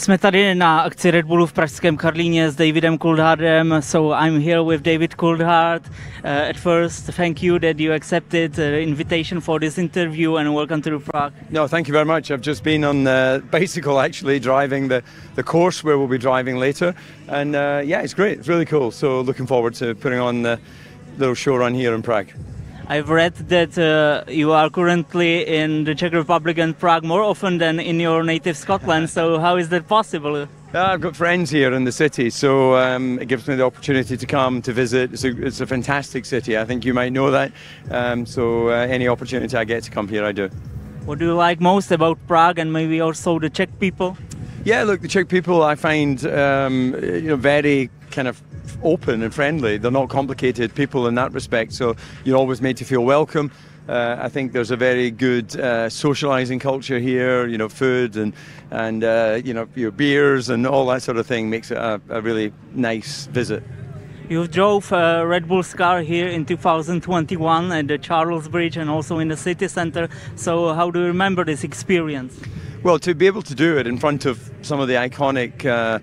Jsme tady na akci Red Bullu v Pražském Karlíně s Davidem Coulthardem. So I'm here with David Coulthard. At first, thank you that you accepted the invitation for this interview and welcome to Prague. No, thank you very much. I've just been on bicycle actually driving the course where we'll be driving later. And yeah, it's great. It's really cool. So looking forward to putting on the little show run here in Prague. I've read that you are currently in the Czech Republic and Prague more often than in your native Scotland. So how is that possible? I've got friends here in the city, so it gives me the opportunity to come to visit. It's a fantastic city. I think you might know that. So any opportunity I get to come here, I do. What do you like most about Prague and maybe also the Czech people? Yeah, look, the Czech people I find very kind of open and friendly. They're not complicated people in that respect, so you're always made to feel welcome. I think there's a very good socialising culture here. You know, food and your beers and all that sort of thing makes it a really nice visit. You drove a Red Bull's car here in 2021 at the Charles Bridge and also in the city centre. So how do you remember this experience? Well, to be able to do it in front of some of the iconic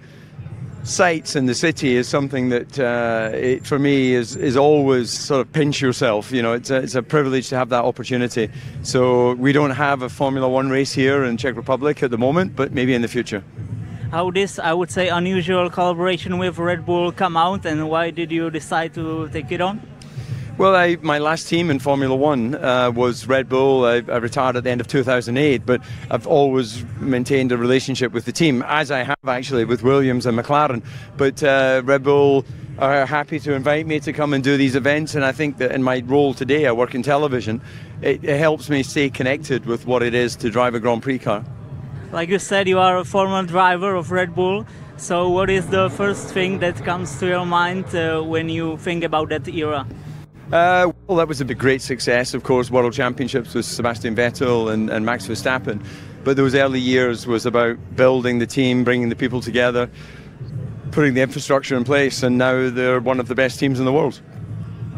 sights in the city is something that for me is always sort of pinch yourself. You know, it's a privilege to have that opportunity. So we don't have a Formula One race here in Czech Republic at the moment, but maybe in the future. How this, I would say, unusual collaboration with Red Bull come out, and why did you decide to take it on? Well, my last team in Formula One was Red Bull. I retired at the end of 2008, but I've always maintained a relationship with the team, as I have actually with Williams and McLaren. But Red Bull are happy to invite me to come and do these events, and I think that in my role today, I work in television, it helps me stay connected with what it is to drive a Grand Prix car. Like you said, you are a former driver of Red Bull. So what is the first thing that comes to your mind when you think about that era? Well, that was a great success, of course, World Championships with Sebastian Vettel and Max Verstappen. But those early years was about building the team, bringing the people together, putting the infrastructure in place, and now they're one of the best teams in the world.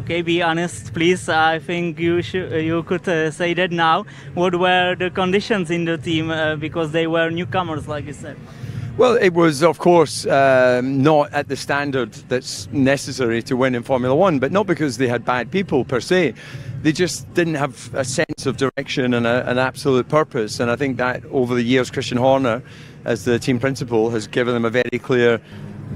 Okay, be honest, please. I think you could say that now. What were the conditions in the team because they were newcomers, like you said? Well, it was, of course, not at the standard that's necessary to win in Formula One, but not because they had bad people per se. They just didn't have a sense of direction and an absolute purpose. And I think that over the years, Christian Horner, as the team principal, has given them a very clear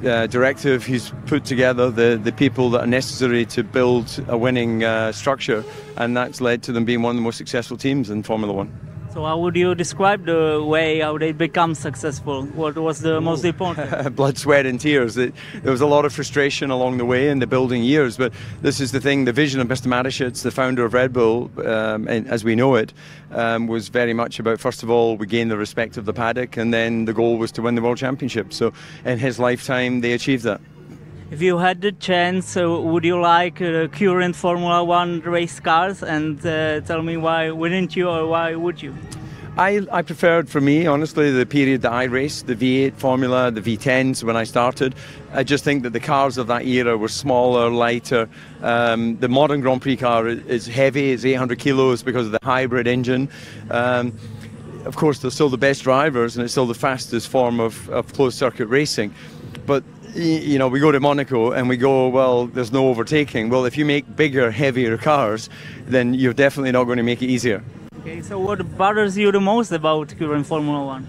directive. He's put together the people that are necessary to build a winning structure, and that's led to them being one of the most successful teams in Formula One. So how would you describe the way how they become successful? What was the most important? Blood, sweat and tears. There was a lot of frustration along the way in the building years, but this is the thing, the vision of Mr. Mateschitz, the founder of Red Bull, as we know it, was very much about, first of all, we gain the respect of the paddock, and then the goal was to win the World Championship. So in his lifetime, they achieved that. If you had the chance, would you like current Formula One race cars? And tell me why wouldn't you, or why would you? I preferred, for me, honestly, the period that I raced, the V8 Formula, the V10s when I started. I just think that the cars of that era were smaller, lighter. The modern Grand Prix car is heavy, it's 800 kilos because of the hybrid engine. Of course, they're still the best drivers and it's still the fastest form of closed circuit racing. But you know, we go to Monaco and we go, well, there's no overtaking. Well, if you make bigger, heavier cars, then you're definitely not going to make it easier. Okay, so what bothers you the most about current Formula One?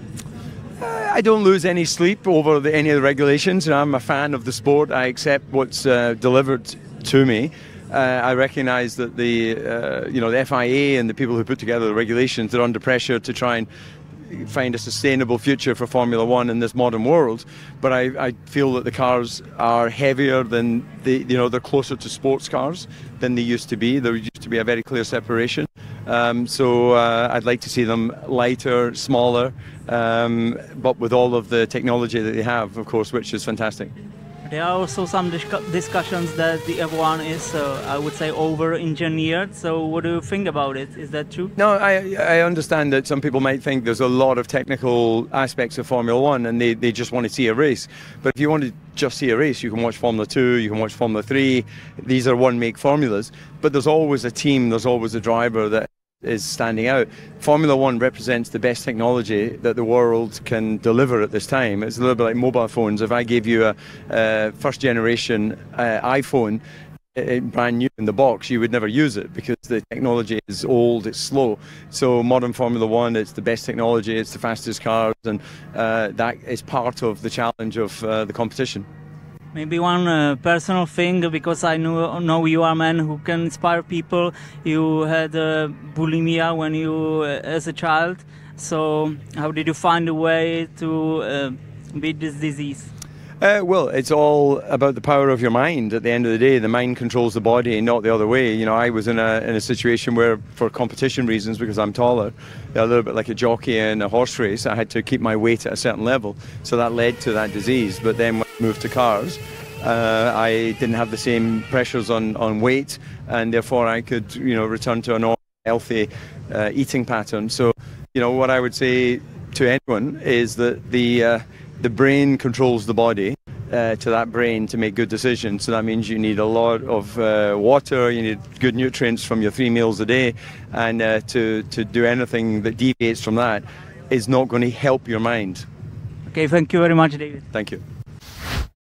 I don't lose any sleep over any of the regulations. I'm a fan of the sport. I accept what's delivered to me. I recognise that the FIA and the people who put together the regulations are under pressure to try and find a sustainable future for Formula One in this modern world, but I feel that the cars are heavier than they're closer to sports cars than they used to be. There used to be a very clear separation. So I'd like to see them lighter, smaller, but with all of the technology that they have, of course, which is fantastic. There are also some discussions that the F1 is, I would say, over-engineered. So what do you think about it? Is that true? No, I understand that some people might think there's a lot of technical aspects of Formula One and they just want to see a race. But if you want to just see a race, you can watch Formula 2, you can watch Formula 3. These are one-make formulas. But there's always a team, there's always a driver that is standing out. Formula One represents the best technology that the world can deliver at this time. It's a little bit like mobile phones. If I gave you a first generation iPhone, brand new in the box, you would never use it because the technology is old, it's slow. So modern Formula One, it's the best technology, it's the fastest cars, and that is part of the challenge of the competition. Maybe one personal thing, because I know you are a man who can inspire people. You had bulimii when you as a child. So how did you find a way to beat this disease? Well, it's all about the power of your mind. At the end of the day, the mind controls the body, not the other way. You know, I was in a situation where, for competition reasons, because I'm taller, a little bit like a jockey in a horse race, I had to keep my weight at a certain level. So that led to that disease. But then when I moved to cars, I didn't have the same pressures on weight, and therefore I could, return to a normal, healthy eating pattern. So, what I would say to anyone is that the brain controls the body, to that brain to make good decisions. So that means you need a lot of water, you need good nutrients from your 3 meals a day, and to do anything that deviates from that is not going to help your mind. Okay, thank you very much, David. Thank you.